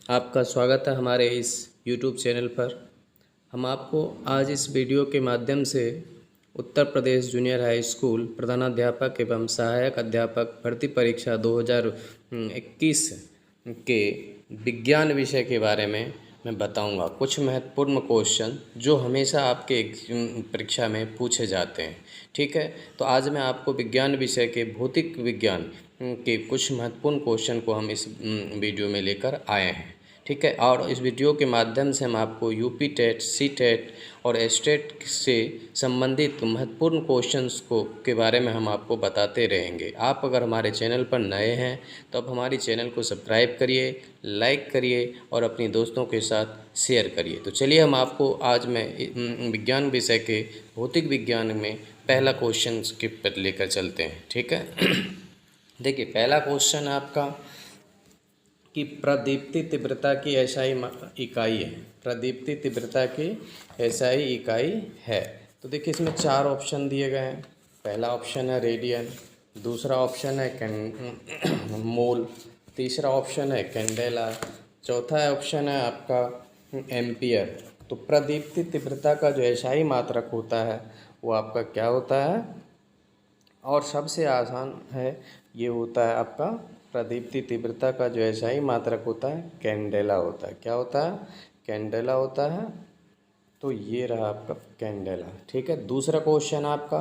आपका स्वागत है हमारे इस YouTube चैनल पर। हम आपको आज इस वीडियो के माध्यम से Uttar Pradesh junior high school प्रधानाध्यापक एवं सहायक अध्यापक भर्ती परीक्षा 2021 के विज्ञान विषय के बारे में मैं बताऊंगा। कुछ महत्वपूर्ण क्वेश्चन जो हमेशा आपके परीक्षा में पूछे जाते हैं। ठीक है, तो आज मैं आपको विज्ञान विषय के भौतिक विज्ञान के कुछ महत्वपूर्ण क्वेश्चन को हम इस वीडियो में लेकर आए हैं। ठीक है, और इस वीडियो के माध्यम से हम आपको यूपी टेट, सी टेट और एस्टेट से संबंधित महत्वपूर्ण क्वेश्चंस को के बारे में हम आपको बताते रहेंगे। आप अगर हमारे चैनल पर नए हैं तो आप हमारे चैनल को सब्सक्राइब करिए, लाइक करिए और अपने दोस्तों के साथ शेयर करिए। तो चलिए हम आपको आज मैं विज्ञान विषय के भौतिक विज्ञान में पहला क्वेश्चन के पर लेकर चलते हैं। ठीक है देखिए, पहला क्वेश्चन आपका कि प्रदीप्ति तीव्रता की एसआई इकाई है। प्रदीप्ति तीव्रता की एसआई इकाई है। तो देखिए, इसमें 4 ऑप्शन दिए गए हैं। पहला ऑप्शन है रेडियन, दूसरा ऑप्शन है मोल, तीसरा ऑप्शन है कैंडेला, चौथा ऑप्शन है आपका एम्पियर। तो प्रदीप्ति तीव्रता का जो एसआई मात्रक होता है वो आपका क्या होता है, और सबसे आसान है ये होता है आपका प्रदीप्ति तीव्रता का जो एसआई मात्रक होता है कैंडेला होता है। क्या होता है? कैंडेला होता है। तो ये रहा आपका कैंडेला। ठीक है, दूसरा क्वेश्चन आपका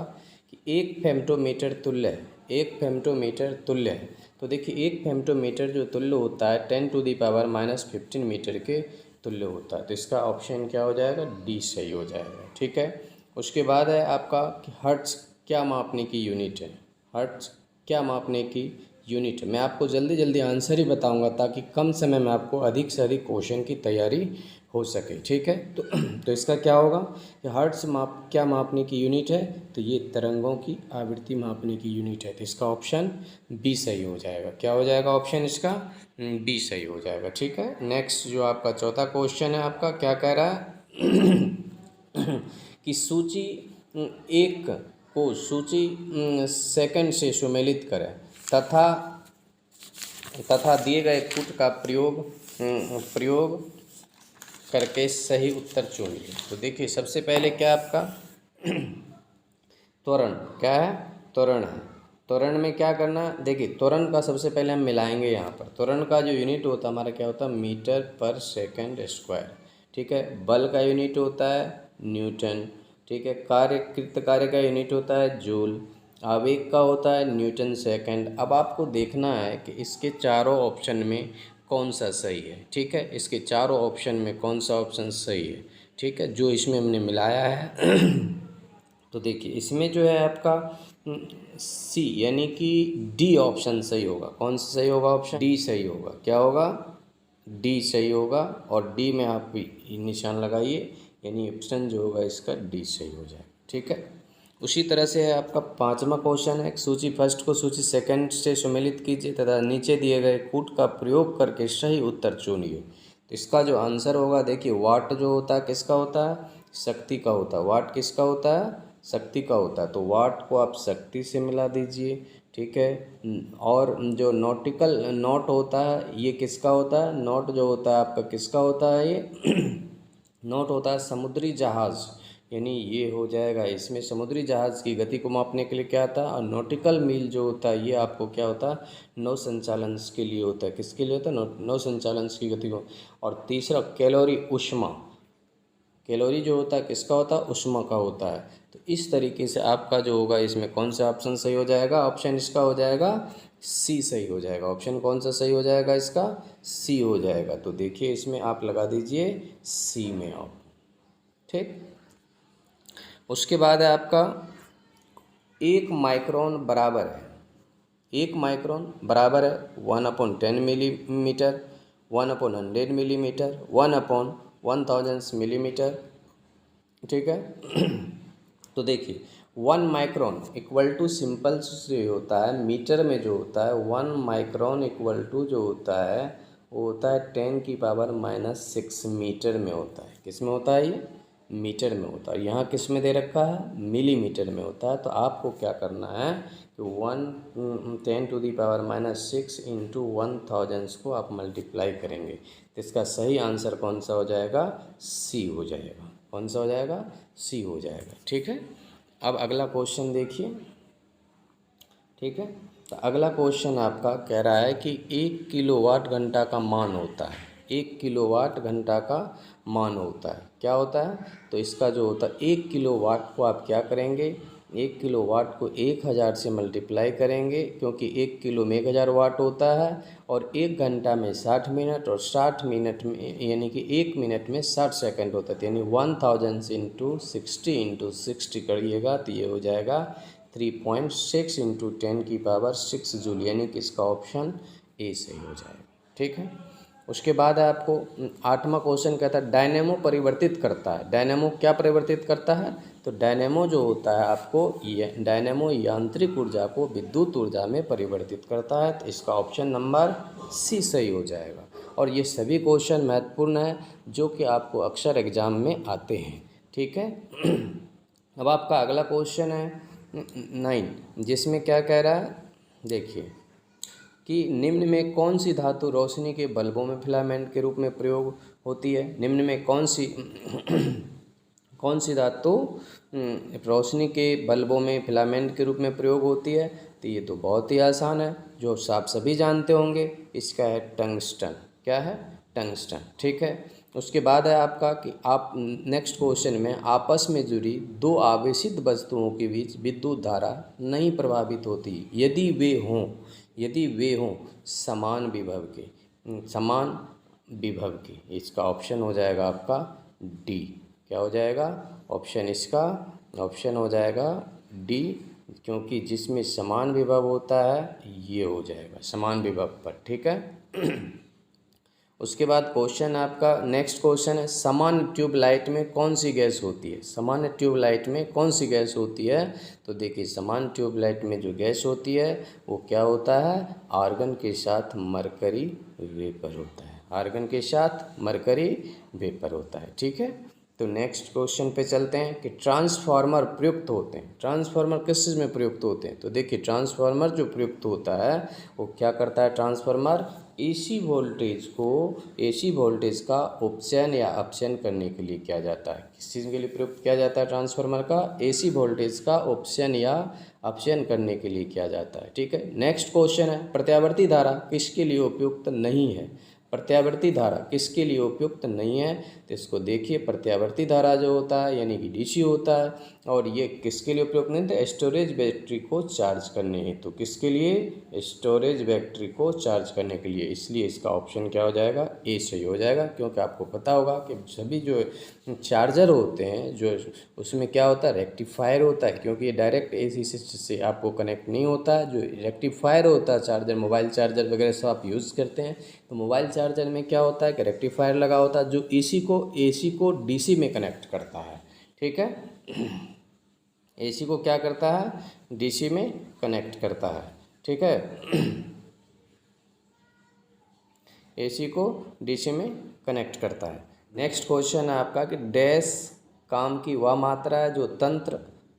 कि एक फेम्टोमीटर तुल्य है। एक फेम्टोमीटर तुल्य है। तो देखिए, एक फेम्टोमीटर जो तुल्य होता है 10⁻⁻15 मीटर के तुल्य होता है। तो इसका ऑप्शन क्या हो जाएगा? डी सही हो जाएगा। ठीक है, उसके बाद है आपका कि हर्ट्ज क्या मापने की यूनिट है। हर्ट्ज क्या मापने की यूनिट है। मैं आपको जल्दी जल्दी आंसर ही बताऊंगा ताकि कम समय में आपको अधिक से अधिक क्वेश्चन की तैयारी हो सके। ठीक है, तो इसका क्या होगा कि हर्ट्ज क्या मापने की यूनिट है? तो ये तरंगों की आवृत्ति मापने की यूनिट है। तो इसका ऑप्शन बी सही हो जाएगा। क्या हो जाएगा ऑप्शन इसका? बी सही हो जाएगा। ठीक है, नेक्स्ट जो आपका चौथा क्वेश्चन है आपका क्या कह रहा है कि सूची एक को सूची सेकंड से सुमेलित करें तथा दिए गए पुट का प्रयोग करके सही उत्तर चुनिए। तो देखिए, सबसे पहले क्या आपका त्वरण क्या है? त्वरण है। त्वरण में क्या करना? देखिए, त्वरण का सबसे पहले हम मिलाएंगे यहाँ पर। त्वरण का जो यूनिट होता है हमारा क्या होता है? मीटर पर सेकंड स्क्वायर। ठीक है, बल का यूनिट होता है न्यूटन। ठीक है, कृत कार्य का यूनिट होता है जूल। आवेग का होता है न्यूटन सेकंड। अब आपको देखना है कि इसके चारों ऑप्शन में कौन सा सही है। ठीक है, इसके चारों ऑप्शन में कौन सा ऑप्शन सही है। ठीक है, जो इसमें हमने मिलाया है तो देखिए, इसमें जो है आपका सी यानी कि डी ऑप्शन सही होगा। कौन सा सही होगा? ऑप्शन डी सही होगा। क्या होगा? डी सही होगा। और डी में आप निशान लगाइए, यानी ऑप्शन जो होगा इसका डी सही हो जाएगा। ठीक है, उसी तरह से है आपका पांचवा क्वेश्चन है, सूची फर्स्ट को सूची सेकंड से सुमेलित कीजिए तथा नीचे दिए गए कूट का प्रयोग करके सही उत्तर चुनिए। तो इसका जो आंसर होगा, देखिए, वाट जो होता है किसका होता है? शक्ति का होता है। वाट किसका होता है? शक्ति का होता है। तो वाट को आप शक्ति से मिला दीजिए। ठीक है, और जो नॉटिकल नॉट होता है ये किसका होता है? नॉट जो होता है आपका किसका होता है? ये नॉट होता है समुद्री जहाज़, यानी ये हो जाएगा। इसमें समुद्री जहाज़ की गति को मापने के लिए क्या आता है? और नॉटिकल मील जो होता है ये आपको क्या होता है? नौ संचालन के लिए होता है। किसके लिए होता है? नौ संचालन की गति को। और तीसरा कैलोरी ऊष्मा। कैलोरी जो होता है किसका होता है? ऊष्मा का होता है। तो इस तरीके से आपका जो होगा इसमें कौन सा ऑप्शन सही हो जाएगा? ऑप्शन इसका हो जाएगा सी सही हो जाएगा। ऑप्शन कौन सा सही हो जाएगा? इसका सी हो जाएगा। तो देखिए, इसमें आप लगा दीजिए सी में आप। ठीक, उसके बाद है आपका 1 माइक्रोन बराबर है। 1 माइक्रोन बराबर है 1/10 मिलीमीटर, 1/100 मिलीमीटर, 1/1000 मिलीमीटर। ठीक है तो देखिए, 1 माइक्रोन इक्वल टू सिंपल से होता है मीटर में जो होता है 1 माइक्रोन इक्वल टू जो होता है वो होता है 10⁻⁻6 मीटर में होता है। किस में होता है ये? मीटर में होता है। यहाँ किस में दे रखा है, मिलीमीटर में होता है। तो आपको क्या करना है कि 10⁻⁻6 इंटू 1000 को आप मल्टीप्लाई करेंगे, तो इसका सही आंसर कौन सा हो जाएगा, सी हो जाएगा। कौन सा हो जाएगा, सी हो जाएगा। ठीक है, अब अगला क्वेश्चन देखिए। ठीक है, तो अगला क्वेश्चन आपका कह रहा है कि 1 किलोवाट घंटा का मान होता है, 1 किलोवाट घंटा का मान होता है, क्या होता है। तो इसका जो होता है 1 किलोवाट को आप क्या करेंगे, 1 किलोवाट को 1000 से मल्टीप्लाई करेंगे, क्योंकि 1 किलो में 1000 वाट होता है, और 1 घंटा में 60 मिनट, और 60 मिनट में यानी कि 1 मिनट में 60 सेकंड होता है। यानी 1000 इंटू 60 करिएगा तो ये हो जाएगा 3.6 इंटू 10⁻6 जूल, यानी कि इसका ऑप्शन ए सही हो जाएगा। ठीक है, उसके बाद है आपको 8वां क्वेश्चन कहता है डायनेमो परिवर्तित करता है। डायनेमो क्या परिवर्तित करता है, तो डायनेमो जो होता है आपको डायनेमो यांत्रिक ऊर्जा को विद्युत ऊर्जा में परिवर्तित करता है। तो इसका ऑप्शन नंबर सी सही हो जाएगा। और ये सभी क्वेश्चन महत्वपूर्ण है जो कि आपको अक्सर एग्जाम में आते हैं। ठीक है, अब आपका अगला क्वेश्चन है 9, जिसमें क्या कह रहा है, देखिए कि निम्न में कौन सी धातु रोशनी के बल्बों में फिलामेंट के रूप में प्रयोग होती है। निम्न में कौन सी धातु रोशनी के बल्बों में फिलामेंट के रूप में प्रयोग होती है। तो ये तो बहुत ही आसान है, जो आप सभी जानते होंगे। इसका है टंगस्टन। क्या है, टंगस्टन। ठीक है, उसके बाद है आपका कि आप नेक्स्ट क्वेश्चन में आपस में जुड़ी दो आवेशित वस्तुओं के बीच विद्युत धारा नहीं प्रभावित होती यदि वे हों समान विभव के। इसका ऑप्शन हो जाएगा आपका डी। क्या हो जाएगा ऑप्शन, इसका ऑप्शन हो जाएगा डी, क्योंकि जिसमें समान विभव होता है ये हो जाएगा समान विभव पर। ठीक है, उसके बाद क्वेश्चन आपका नेक्स्ट क्वेश्चन है सामान्य ट्यूबलाइट में कौन सी गैस होती है। सामान्य ट्यूबलाइट में कौन सी गैस होती है, तो देखिए सामान्य ट्यूबलाइट में जो गैस होती है वो क्या होता है, आर्गन के साथ मरकरी वेपर होता है। आर्गन के साथ मरकरी वेपर होता है। ठीक है, तो नेक्स्ट क्वेश्चन पे चलते हैं कि ट्रांसफार्मर प्रयुक्त होते हैं। ट्रांसफार्मर किस चीज़ में प्रयुक्त होते हैं, तो देखिए ट्रांसफार्मर जो प्रयुक्त होता है वो क्या करता है, ट्रांसफार्मर एसी वोल्टेज का उपचयन या अपचयन करने के लिए किया जाता है। किस चीज़ के लिए प्रयुक्त किया जाता है ट्रांसफार्मर का, एसी वोल्टेज का उपचयन या अपचयन करने के लिए किया जाता है। ठीक है, नेक्स्ट क्वेश्चन है प्रत्यावर्ती धारा किसके लिए उपयुक्त नहीं है। प्रत्यावर्ती धारा किसके लिए उपयुक्त नहीं है, तो इसको देखिए प्रत्यावर्ती धारा जो होता है यानी कि डीसी होता है, और ये किसके लिए उपयुक्त नहीं, तो स्टोरेज बैटरी को चार्ज करने हेतु। किसके लिए, स्टोरेज बैटरी को चार्ज करने के लिए। इसलिए इसका ऑप्शन क्या हो जाएगा, ए सही हो जाएगा। क्योंकि आपको पता होगा कि सभी जो चार्जर होते हैं जो उसमें क्या होता है, रेक्टिफायर होता है, क्योंकि ये डायरेक्ट एसी से आपको कनेक्ट नहीं होता है। जो रेक्टिफायर होता है चार्जर, मोबाइल चार्जर वगैरह सब आप यूज़ करते हैं, तो मोबाइल चार्जर में क्या होता है कि रेक्टिफायर लगा होता है जो एसी को डीसी में कनेक्ट करता है। ठीक है, एसी को क्या करता है, डीसी में कनेक्ट करता है। ठीक है, एसी को डीसी में कनेक्ट करता है। नेक्स्ट क्वेश्चन है आपका कि डैश काम की वह मात्रा है जो तंत्र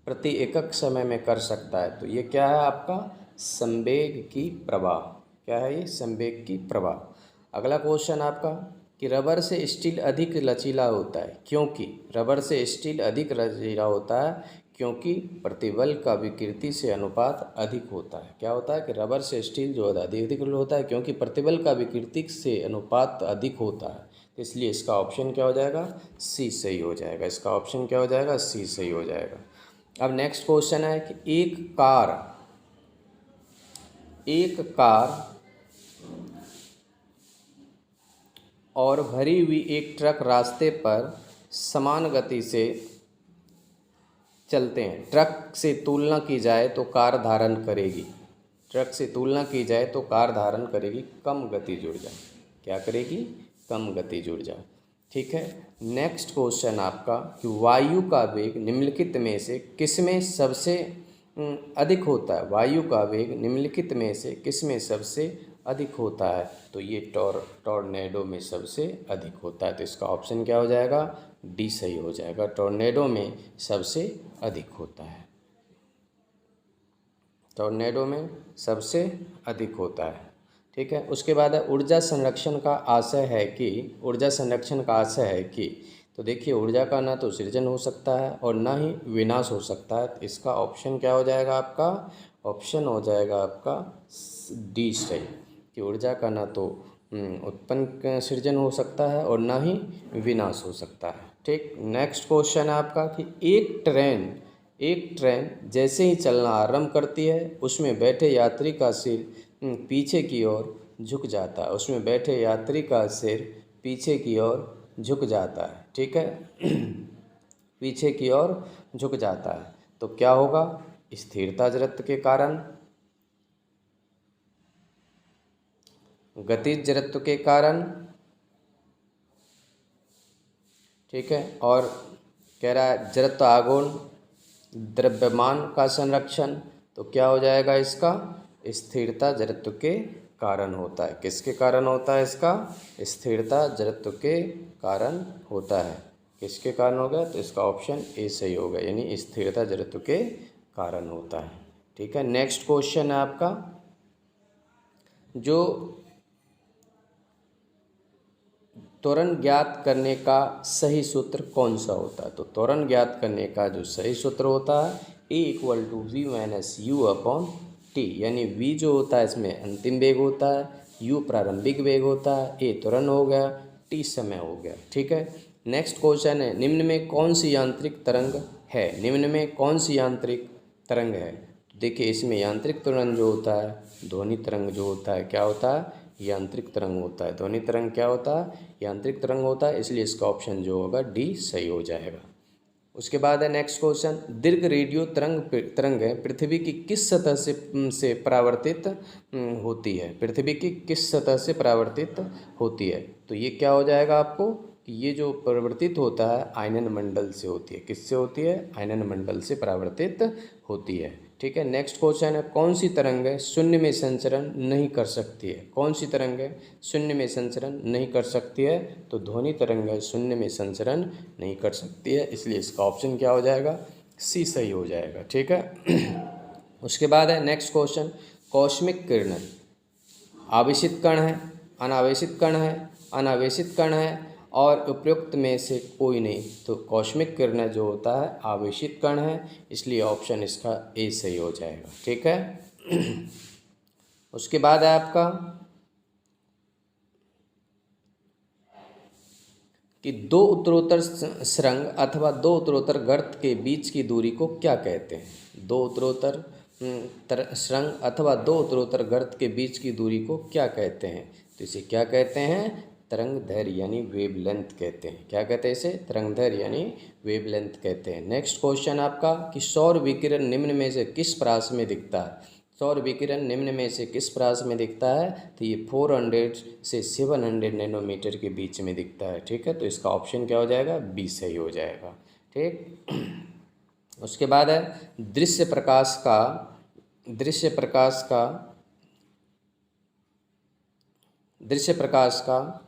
प्रति एकक समय में कर सकता है। तो ये क्या है आपका, संवेग की प्रवाह। क्या है ये, संवेग की प्रवाह। अगला क्वेश्चन आपका कि रबर से स्टील अधिक लचीला होता है क्योंकि, रबर से स्टील अधिक लचीला होता है क्योंकि प्रतिबल का विकृति से अनुपात अधिक होता है। क्या होता है कि रबर से स्टील जो अधिक होता है क्योंकि प्रतिबल का विकृति से अनुपात अधिक होता है। तो इसलिए इसका ऑप्शन क्या हो जाएगा, सी सही हो जाएगा। इसका ऑप्शन क्या हो जाएगा, सी सही हो जाएगा। अब नेक्स्ट क्वेश्चन है कि एक कार और भरी हुई एक ट्रक रास्ते पर समान गति से चलते हैं। ट्रक से तुलना की जाए तो कार धारण करेगी, कम गतिज ऊर्जा। क्या करेगी, कम गतिज ऊर्जा। ठीक है, नेक्स्ट क्वेश्चन आपका कि वायु का वेग निम्नलिखित में से किसमें सबसे अधिक होता है। वायु का वेग निम्नलिखित में से किसमें सबसे अधिक होता है, तो ये टॉर्नेडो में सबसे अधिक होता है। तो इसका ऑप्शन क्या हो जाएगा, डी सही हो जाएगा। टॉर्नेडो में सबसे अधिक होता है, टॉर्नेडो में सबसे अधिक होता है। ठीक है, उसके बाद है ऊर्जा संरक्षण का आशय है कि, ऊर्जा संरक्षण का आशय है कि, तो देखिए ऊर्जा का ना तो सृजन हो सकता है और ना ही विनाश हो सकता है। तो इसका ऑप्शन क्या हो जाएगा आपका, ऑप्शन हो जाएगा आपका डी सही, कि ऊर्जा का ना तो उत्पन्न सृजन हो सकता है और ना ही विनाश हो सकता है। ठीक, नेक्स्ट क्वेश्चन है आपका कि एक ट्रेन जैसे ही चलना आरंभ करती है उसमें बैठे यात्री का सिर पीछे की ओर झुक जाता है, उसमें बैठे यात्री का सिर पीछे की ओर झुक जाता है। ठीक है पीछे की ओर झुक जाता है, तो क्या होगा, स्थिरता जड़त्व के कारण, गतिज जड़त्व के कारण। ठीक है, और कह रहा है जड़त्व आघूर्ण, द्रव्यमान का संरक्षण, तो क्या हो जाएगा इसका, स्थिरता जड़त्व के कारण होता है। किसके कारण होता है इसका, स्थिरता जड़त्व के कारण होता है। किसके कारण होगा, तो इसका ऑप्शन ए सही होगा, यानी स्थिरता जड़त्व के कारण होता है। ठीक है, नेक्स्ट क्वेश्चन है आपका, जो त्वरण ज्ञात करने का सही सूत्र कौन सा होता है। तो त्वरण ज्ञात करने का जो सही सूत्र होता है A=v-u/t, यानी v जो होता है इसमें अंतिम वेग होता है, u प्रारंभिक वेग होता है, a त्वरण हो गया, t समय हो गया। ठीक है, नेक्स्ट क्वेश्चन है, निम्न में कौन सी यांत्रिक तरंग है, निम्न में कौन सी यांत्रिक तरंग है। तो देखिए इसमें यांत्रिक तरंग जो होता है, ध्वनि तरंग जो होता है, क्या होता है, यांत्रिक तरंग होता है। ध्वनि तरंग क्या होता है, यांत्रिक तरंग होता है, इसलिए इसका ऑप्शन जो होगा डी सही हो जाएगा। उसके बाद है नेक्स्ट क्वेश्चन, दीर्घ रेडियो तरंग है पृथ्वी की किस सतह से परावर्तित होती है, पृथ्वी की किस सतह से परावर्तित होती है। तो ये क्या हो जाएगा आपको, कि ये जो परावर्तित होता है आयनन मंडल से होती है। किससे होती है, आयनन मंडल से परावर्तित होती है। ठीक है, नेक्स्ट क्वेश्चन है, कौन सी तरंग है शून्य में संचरण नहीं कर सकती है, कौन सी तरंग है शून्य में संचरण नहीं कर सकती है। तो ध्वनि तरंग है शून्य में संचरण नहीं कर सकती है, इसलिए इसका ऑप्शन क्या हो जाएगा, सी सही हो जाएगा। ठीक है उसके बाद है नेक्स्ट क्वेश्चन, कॉस्मिक किरणें आवेशित कण है, अनावेशित कण है, अनावेशित कण है और उपयुक्त में से कोई नहीं। तो कॉस्मिक किरणें जो होता है आवेशित कण है, इसलिए ऑप्शन इसका ए सही हो जाएगा। ठीक है उसके बाद है आपका कि दो उत्तरोत्तर सुरंग अथवा दो उत्तरोत्तर गर्त के बीच की दूरी को क्या कहते हैं। दो उत्तरोत्तर सुरंग अथवा दो उत्तरोत्तर गर्त के बीच की दूरी को क्या कहते हैं। तो इसे क्या कहते हैं, तरंग दैर्घ्य यानी वेवलेंथ कहते हैं। क्या कहते हैं इसे, तरंग दैर्घ्य यानी वेवलेंथ कहते हैं। नेक्स्ट क्वेश्चन आपका कि सौर विकिरण निम्न में से किस परास में दिखता है। सौर विकिरण निम्न में से किस परास में दिखता है। तो ये 400 से 700 नैनोमीटर के बीच में दिखता है। ठीक है, तो इसका ऑप्शन क्या हो जाएगा, बी सही हो जाएगा। ठीक उसके बाद है दृश्य प्रकाश का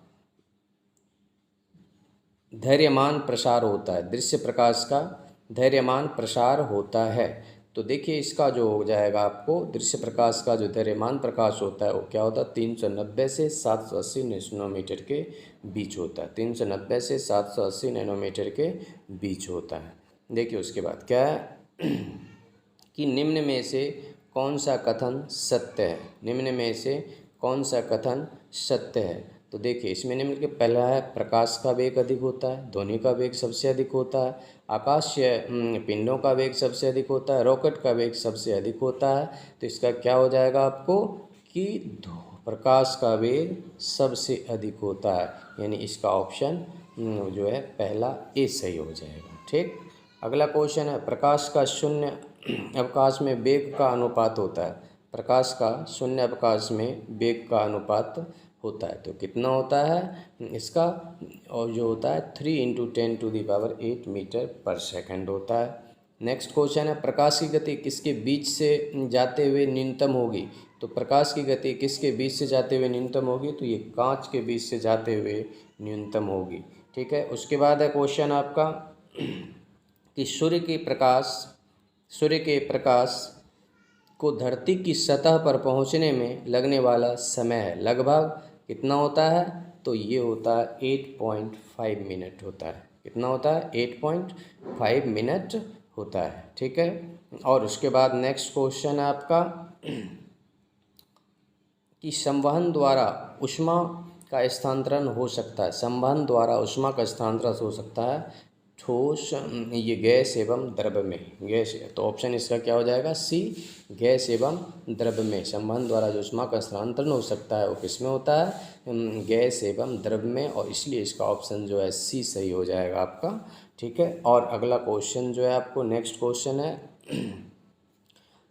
धैर्यमान प्रसार होता है। दृश्य प्रकाश का धैर्यमान प्रसार होता है। तो देखिए इसका जो हो जाएगा आपको, दृश्य प्रकाश का जो धैर्यमान प्रकाश होता है वो क्या होता है, 390 से 780 नैनोमीटर के बीच होता है। 390 से 780 नैनोमीटर के बीच होता है। देखिए उसके बाद क्या है कि निम्न में से कौन सा कथन सत्य है। निम्न में से कौन सा कथन सत्य है। तो देखिए इसमें निम्न के पहला है प्रकाश का वेग अधिक होता है, ध्वनि का वेग सबसे अधिक होता है, आकाशीय पिंडों का वेग सबसे अधिक होता है, रॉकेट का वेग सबसे अधिक होता है। तो इसका क्या हो जाएगा आपको कि प्रकाश का वेग सबसे अधिक होता है, यानी इसका ऑप्शन जो है पहला ए सही हो जाएगा। ठीक, अगला क्वेश्चन है प्रकाश का शून्य अवकाश में वेग का अनुपात होता है। प्रकाश का शून्य अवकाश में वेग का अनुपात होता है, तो कितना होता है इसका, और जो होता है 3 × 10⁸ मीटर पर सेकंड होता है। नेक्स्ट क्वेश्चन है प्रकाश की गति किसके बीच से जाते हुए न्यूनतम होगी। तो प्रकाश की गति किसके बीच से जाते हुए न्यूनतम होगी, तो ये कांच के बीच से जाते हुए न्यूनतम होगी। ठीक है, उसके बाद है क्वेश्चन आपका कि सूर्य के प्रकाश को धरती की सतह पर पहुंचने में लगने वाला समय है लगभग कितना होता है, तो ये होता है 8.5 मिनट होता है। कितना होता है, 8.5 मिनट होता है। ठीक है, और उसके बाद नेक्स्ट क्वेश्चन है आपका कि संवहन द्वारा ऊष्मा का स्थानांतरण हो सकता है। संवहन द्वारा ऊष्मा का स्थानांतरण हो सकता है ठोस, ये गैस एवं द्रव में। गैस, तो ऑप्शन इसका क्या हो जाएगा, सी, गैस एवं द्रव में संवहन द्वारा जो ऊष्मा का स्थानांतरण हो सकता है वो किसमें होता है, गैस एवं द्रव में, और इसलिए इसका ऑप्शन जो है सी सही हो जाएगा आपका। ठीक है, और अगला क्वेश्चन जो है आपको नेक्स्ट क्वेश्चन है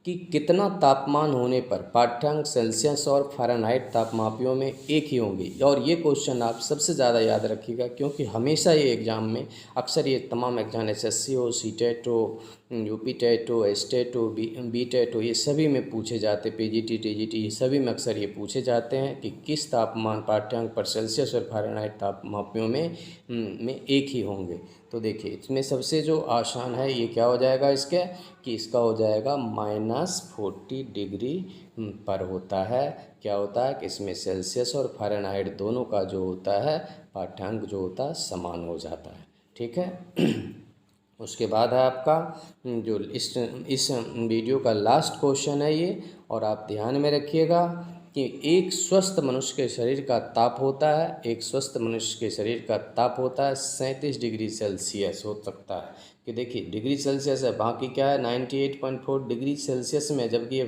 कि कितना तापमान होने पर पाठ्यांक सेल्सियस और फ़ारेनहाइट तापमापियों में एक ही होंगे। और ये क्वेश्चन आप सबसे ज़्यादा याद रखिएगा, क्योंकि हमेशा ये एग्ज़ाम में अक्सर ये तमाम एग्जाम एसएससी हो, सीटेट हो, यूपी टेट हो, एसटेट हो, बी टेट हो, ये सभी में पूछे जाते, पीजीटी, टीजीटी, ये सभी में अक्सर ये पूछे जाते हैं कि किस तापमान पाठ्यांक पर सेल्सियस और फ़ारेनहाइट तापमापियों में एक ही होंगे। तो देखिए इसमें सबसे जो आसान है ये क्या हो जाएगा इसके, कि इसका हो जाएगा -40 डिग्री पर होता है। क्या होता है कि इसमें सेल्सियस और फ़ारेनहाइट दोनों का जो होता है पाठ्यांक जो होता है समान हो जाता है। ठीक है, उसके बाद है आपका जो इस वीडियो का लास्ट क्वेश्चन है ये, और आप ध्यान में रखिएगा कि एक स्वस्थ मनुष्य के शरीर का ताप होता है, एक स्वस्थ मनुष्य के शरीर का ताप होता है 37 डिग्री सेल्सियस हो सकता है। कि देखिए डिग्री सेल्सियस है, बाकी क्या है 98.4 डिग्री सेल्सियस में, जबकि ये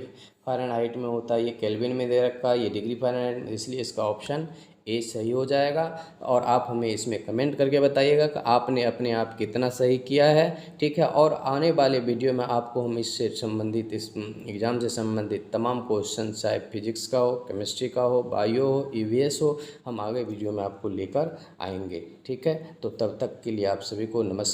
फ़ारेनहाइट में होता है, ये केल्विन में दे रखा है, ये डिग्री फ़ारेनहाइट, इसलिए इसका ऑप्शन ए सही हो जाएगा। और आप हमें इसमें कमेंट करके बताइएगा कि आपने अपने आप कितना सही किया है। ठीक है, और आने वाले वीडियो में आपको हम इससे संबंधित, इस एग्ज़ाम से संबंधित तमाम क्वेश्चन, चाहे फिजिक्स का हो, केमिस्ट्री का हो, बायो हो, ईवीएस हो, हम आगे वीडियो में आपको लेकर आएंगे। ठीक है, तो तब तक के लिए आप सभी को नमस्कार।